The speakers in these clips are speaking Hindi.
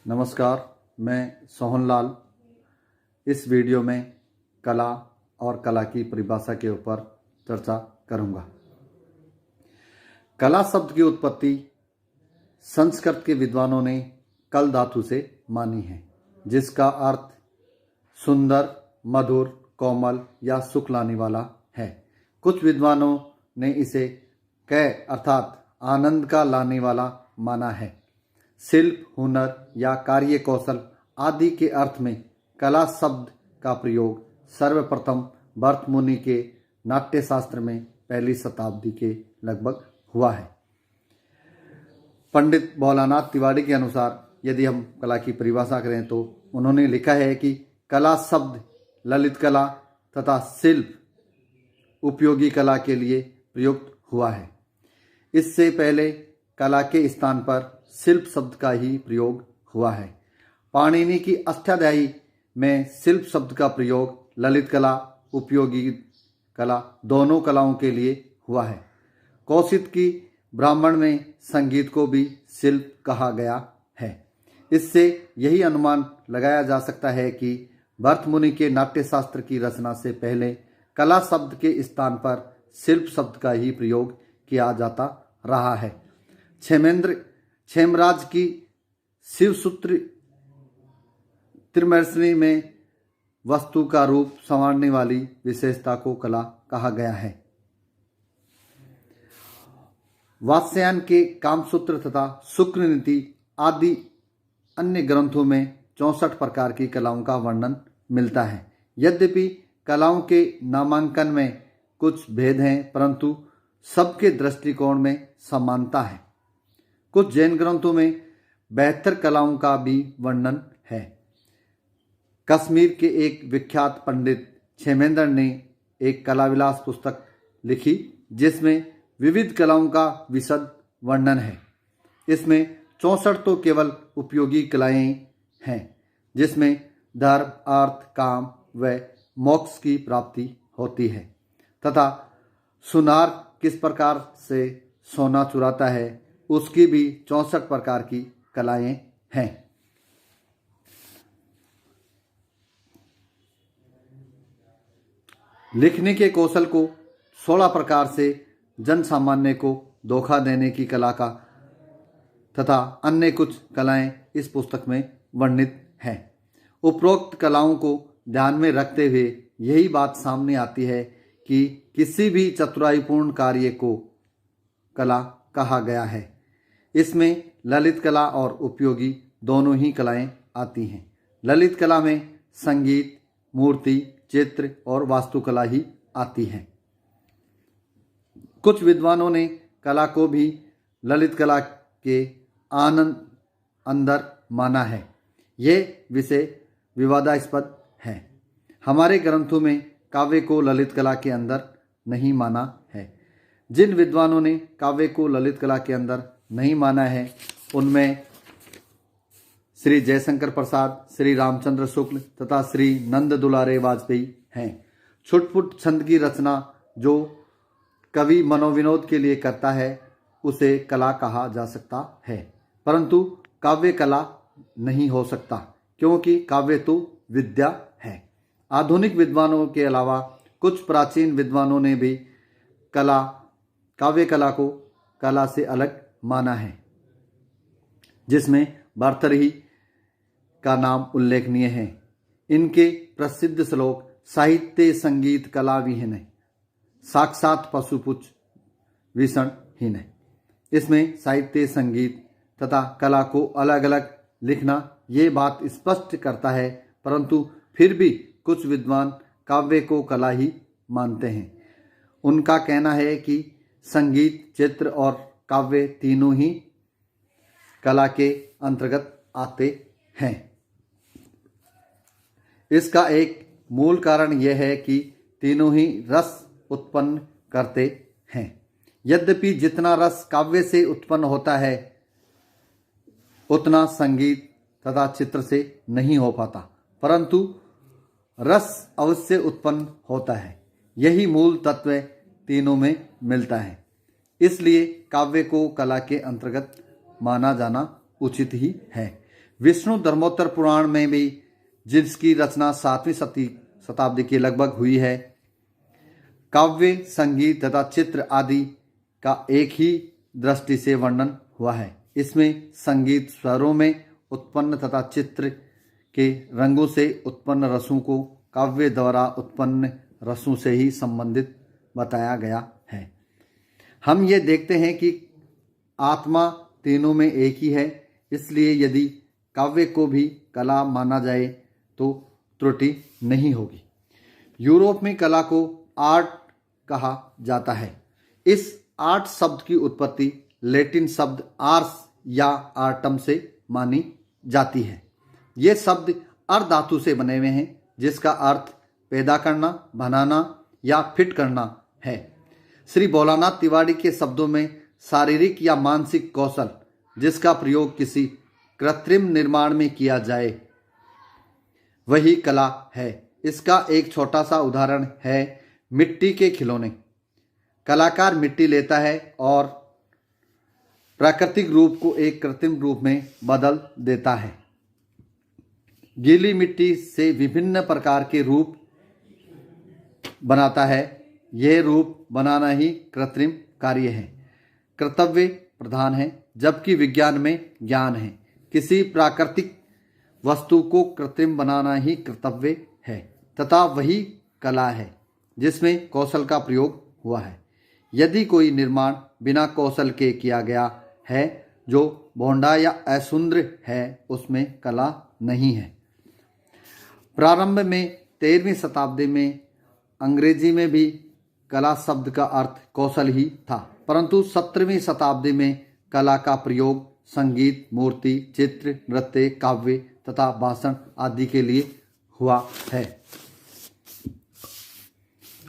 नमस्कार, मैं सोहनलाल इस वीडियो में कला और कला की परिभाषा के ऊपर चर्चा करूंगा। कला शब्द की उत्पत्ति संस्कृत के विद्वानों ने कल धातु से मानी है, जिसका अर्थ सुंदर, मधुर, कोमल या सुख लाने वाला है। कुछ विद्वानों ने इसे कै अर्थात आनंद का लाने वाला माना है। शिल्प, हुनर या कार्य कौशल आदि के अर्थ में कला शब्द का प्रयोग सर्वप्रथम भरत मुनि के नाट्यशास्त्र में पहली शताब्दी के लगभग हुआ है। पंडित भोलानाथ तिवारी के अनुसार यदि हम कला की परिभाषा करें तो उन्होंने लिखा है कि कला शब्द ललित कला तथा शिल्प उपयोगी कला के लिए प्रयुक्त हुआ है। इससे पहले कला के स्थान पर शिल्प शब्द का ही प्रयोग हुआ है। पाणिनि की अष्टाध्यायी में शिल्प शब्द का प्रयोग ललित कला, उपयोगी कला दोनों कलाओं के लिए हुआ है। कौशिक की ब्राह्मण में संगीत को भी शिल्प कहा गया है। इससे यही अनुमान लगाया जा सकता है कि भरत मुनि के नाट्यशास्त्र की रचना से पहले कला शब्द के स्थान पर शिल्प शब्द का ही प्रयोग किया जाता रहा है। क्षेमराज की शिवसूत्र त्रिमर्शनी में वस्तु का रूप संवारने वाली विशेषता को कला कहा गया है। वात्स्यायन के कामसूत्र तथा शुक्र नीति आदि अन्य ग्रंथों में 64 प्रकार की कलाओं का वर्णन मिलता है। यद्यपि कलाओं के नामांकन में कुछ भेद हैं, परंतु सबके दृष्टिकोण में समानता है। कुछ जैन ग्रंथों में 72 कलाओं का भी वर्णन है। कश्मीर के एक विख्यात पंडित क्षेमेंद्र ने एक कला विलास पुस्तक लिखी, जिसमें विविध कलाओं का विशद वर्णन है। इसमें 64 तो केवल उपयोगी कलाएं हैं, जिसमें धर्म, अर्थ, काम व मोक्ष की प्राप्ति होती है, तथा सुनार किस प्रकार से सोना चुराता है उसकी भी 64 प्रकार की कलाएं हैं। लिखने के कौशल को 16 प्रकार से जन सामान्य को धोखा देने की कला का तथा अन्य कुछ कलाएं इस पुस्तक में वर्णित हैं। उपरोक्त कलाओं को ध्यान में रखते हुए यही बात सामने आती है कि किसी भी चतुराईपूर्ण कार्य को कला कहा गया है। इसमें ललित कला और उपयोगी दोनों ही कलाएं आती हैं। ललित कला में संगीत, मूर्ति, चित्र और वास्तुकला ही आती है। कुछ विद्वानों ने कला को भी ललित कला के अंदर माना है। यह विषय विवादास्पद है। हमारे ग्रंथों में काव्य को ललित कला के अंदर नहीं माना है। जिन विद्वानों ने काव्य को ललित कला के अंदर नहीं माना है, उनमें श्री जयशंकर प्रसाद, श्री रामचंद्र शुक्ल तथा श्री नंद दुलारे वाजपेयी हैं। छुटपुट छंद की रचना जो कवि मनोविनोद के लिए करता है उसे कला कहा जा सकता है, परंतु काव्य कला नहीं हो सकता, क्योंकि काव्य तो विद्या है। आधुनिक विद्वानों के अलावा कुछ प्राचीन विद्वानों ने भी काव्य कला को कला से अलग माना है, जिसमें भर्तृहरि का नाम उल्लेखनीय है। इनके प्रसिद्ध श्लोक साहित्य संगीत कला विहीन है, साक्षात पशुपुच्छ विषण हीन है। इसमें साहित्य, संगीत तथा कला को अलग अलग लिखना ये बात स्पष्ट करता है, परंतु फिर भी कुछ विद्वान काव्य को कला ही मानते हैं। उनका कहना है कि संगीत, चित्र और काव्य तीनों ही कला के अंतर्गत आते हैं। इसका एक मूल कारण यह है कि तीनों ही रस उत्पन्न करते हैं। यद्यपि जितना रस काव्य से उत्पन्न होता है उतना संगीत तथा चित्र से नहीं हो पाता, परंतु रस अवश्य उत्पन्न होता है। यही मूल तत्व तीनों में मिलता है। इसलिए काव्य को कला के अंतर्गत माना जाना उचित ही है। विष्णु धर्मोत्तर पुराण में भी, जिसकी रचना 7वीं शताब्दी के लगभग हुई है, काव्य, संगीत तथा चित्र आदि का एक ही दृष्टि से वर्णन हुआ है। इसमें संगीत स्वरों में उत्पन्न तथा चित्र के रंगों से उत्पन्न रसों को काव्य द्वारा उत्पन्न रसों से ही संबंधित बताया गया है। हम ये देखते हैं कि आत्मा तीनों में एक ही है, इसलिए यदि काव्य को भी कला माना जाए तो त्रुटि नहीं होगी। यूरोप में कला को आर्ट कहा जाता है। इस आर्ट शब्द की उत्पत्ति लैटिन शब्द आर्स या आर्टम से मानी जाती है। ये शब्द अर्धातु से बने हुए हैं, जिसका अर्थ पैदा करना, बनाना या फिट करना है। श्री भोलानाथ तिवारी के शब्दों में शारीरिक या मानसिक कौशल जिसका प्रयोग किसी कृत्रिम निर्माण में किया जाए वही कला है। इसका एक छोटा सा उदाहरण है मिट्टी के खिलौने। कलाकार मिट्टी लेता है और प्राकृतिक रूप को एक कृत्रिम रूप में बदल देता है। गीली मिट्टी से विभिन्न प्रकार के रूप बनाता है। यह रूप बनाना ही कृत्रिम कार्य है, कर्तव्य प्रधान है, जबकि विज्ञान में ज्ञान है। किसी प्राकृतिक वस्तु को कृत्रिम बनाना ही कर्तव्य है तथा वही कला है जिसमें कौशल का प्रयोग हुआ है। यदि कोई निर्माण बिना कौशल के किया गया है, जो भोंडा या असुंदर है, उसमें कला नहीं है। प्रारंभ में 13वीं शताब्दी में अंग्रेजी में भी कला शब्द का अर्थ कौशल ही था, परंतु 17वीं शताब्दी में कला का प्रयोग संगीत, मूर्ति, चित्र, नृत्य, काव्य तथा भाषण आदि के लिए हुआ है।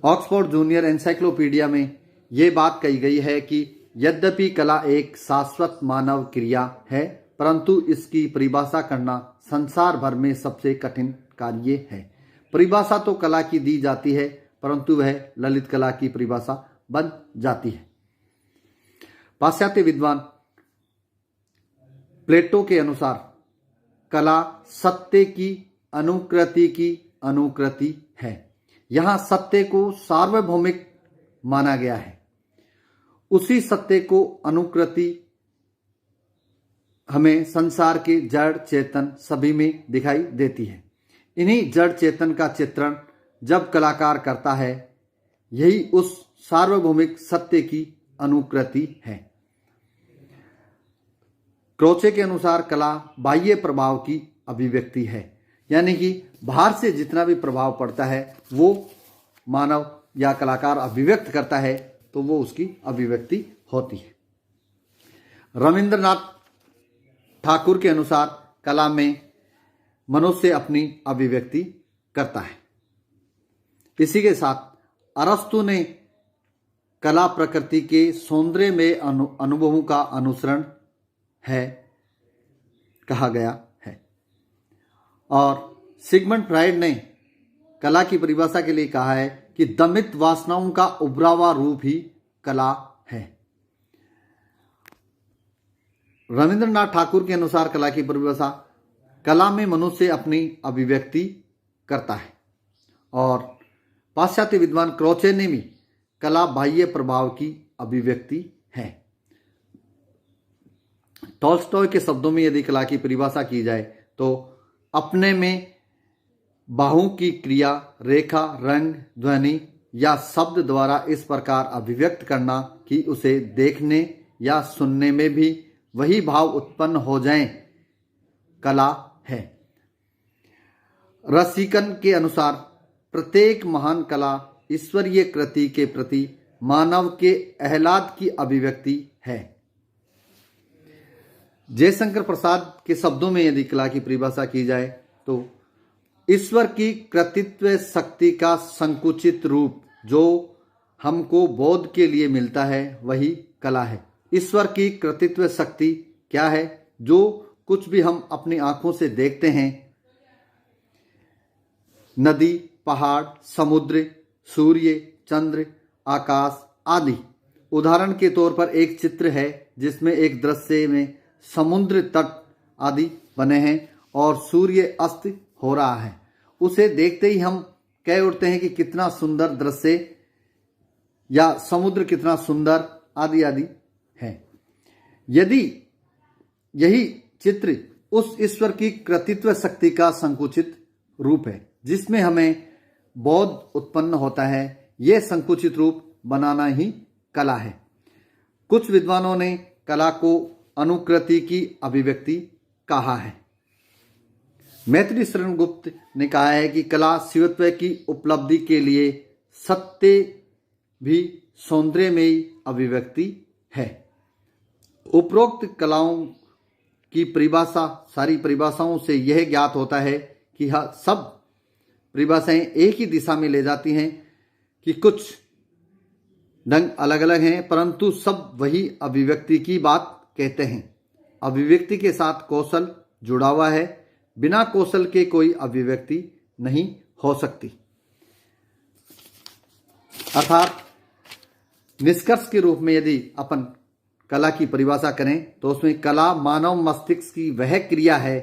ऑक्सफोर्ड जूनियर एनसाइक्लोपीडिया में ये बात कही गई है कि यद्यपि कला एक शाश्वत मानव क्रिया है, परंतु इसकी परिभाषा करना संसार भर में सबसे कठिन कार्य है। परिभाषा तो कला की दी जाती है, परंतु वह ललित कला की परिभाषा बन जाती है। पाश्चात्य विद्वान प्लेटो के अनुसार कला सत्य की अनुकृति है। यहाँ सत्य को सार्वभौमिक माना गया है। उसी सत्य को अनुकृति हमें संसार के जड़ चेतन सभी में दिखाई देती है। इन्हीं जड़ चेतन का चित्रण जब कलाकार करता है, यही उस सार्वभौमिक सत्य की अनुकृति है। क्रोचे के अनुसार कला बाह्य प्रभाव की अभिव्यक्ति है, यानी कि बाहर से जितना भी प्रभाव पड़ता है वो मानव या कलाकार अभिव्यक्त करता है, तो वो उसकी अभिव्यक्ति होती है। रविंद्रनाथ ठाकुर के अनुसार कला में मनुष्य अपनी अभिव्यक्ति करता है। इसी के साथ अरस्तु ने कला प्रकृति के सौंदर्य में अनुभवों का अनुसरण है कहा गया है। और सिगमंड फ्राइड ने कला की परिभाषा के लिए कहा है कि दमित वासनाओं का उभरा रूप ही कला है। रविंद्रनाथ ठाकुर के अनुसार कला की परिभाषा, कला में मनुष्य अपनी अभिव्यक्ति करता है। और पाश्चात्य विद्वान क्रोचे ने भी कला बाह्य प्रभाव की अभिव्यक्ति है। टॉल्स्टॉय के शब्दों में यदि कला की परिभाषा की जाए तो अपने में बाहुओं की क्रिया, रेखा, रंग, ध्वनि या शब्द द्वारा इस प्रकार अभिव्यक्त करना कि उसे देखने या सुनने में भी वही भाव उत्पन्न हो जाएं, कला है। रसिकन के अनुसार प्रत्येक महान कला ईश्वरीय कृति के प्रति मानव के आह्लाद की अभिव्यक्ति है। जयशंकर प्रसाद के शब्दों में यदि कला की परिभाषा की जाए तो ईश्वर की कृतित्व शक्ति का संकुचित रूप जो हमको बोध के लिए मिलता है वही कला है। ईश्वर की कृतित्व शक्ति क्या है? जो कुछ भी हम अपनी आंखों से देखते हैं, नदी, पहाड़, समुद्र, सूर्य, चंद्र, आकाश आदि। उदाहरण के तौर पर एक चित्र है जिसमें एक दृश्य में समुद्र तट आदि बने हैं और सूर्य अस्त हो रहा है। उसे देखते ही हम कह उठते हैं कि कितना सुंदर दृश्य, या समुद्र कितना सुंदर, आदि आदि है। यदि यही चित्र उस ईश्वर की कृतित्व शक्ति का संकुचित रूप है जिसमें हमें बोध उत्पन्न होता है, यह संकुचित रूप बनाना ही कला है। कुछ विद्वानों ने कला को अनुकृति की अभिव्यक्ति कहा है। मैत्री शरण गुप्त ने कहा है कि कला शिवत्व की उपलब्धि के लिए सत्य भी सौंदर्य में ही अभिव्यक्ति है। उपरोक्त कलाओं की परिभाषा, सारी परिभाषाओं से यह ज्ञात होता है कि सब परिभाषाएं एक ही दिशा में ले जाती हैं, कि कुछ ढंग अलग अलग हैं परंतु सब वही अभिव्यक्ति की बात कहते हैं। अभिव्यक्ति के साथ कौशल जुड़ा हुआ है, बिना कौशल के कोई अभिव्यक्ति नहीं हो सकती। अर्थात निष्कर्ष के रूप में यदि अपन कला की परिभाषा करें तो उसमें कला मानव मस्तिष्क की वह क्रिया है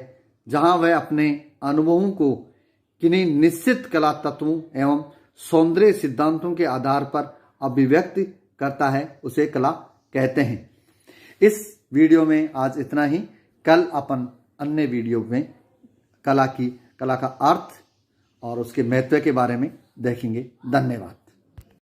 जहां वह अपने अनुभवों को किन्हीं निश्चित कला तत्वों एवं सौंदर्य सिद्धांतों के आधार पर अभिव्यक्त करता है, उसे कला कहते हैं। इस वीडियो में आज इतना ही। कल अपन अन्य वीडियो में कला का अर्थ और उसके महत्व के बारे में देखेंगे। धन्यवाद।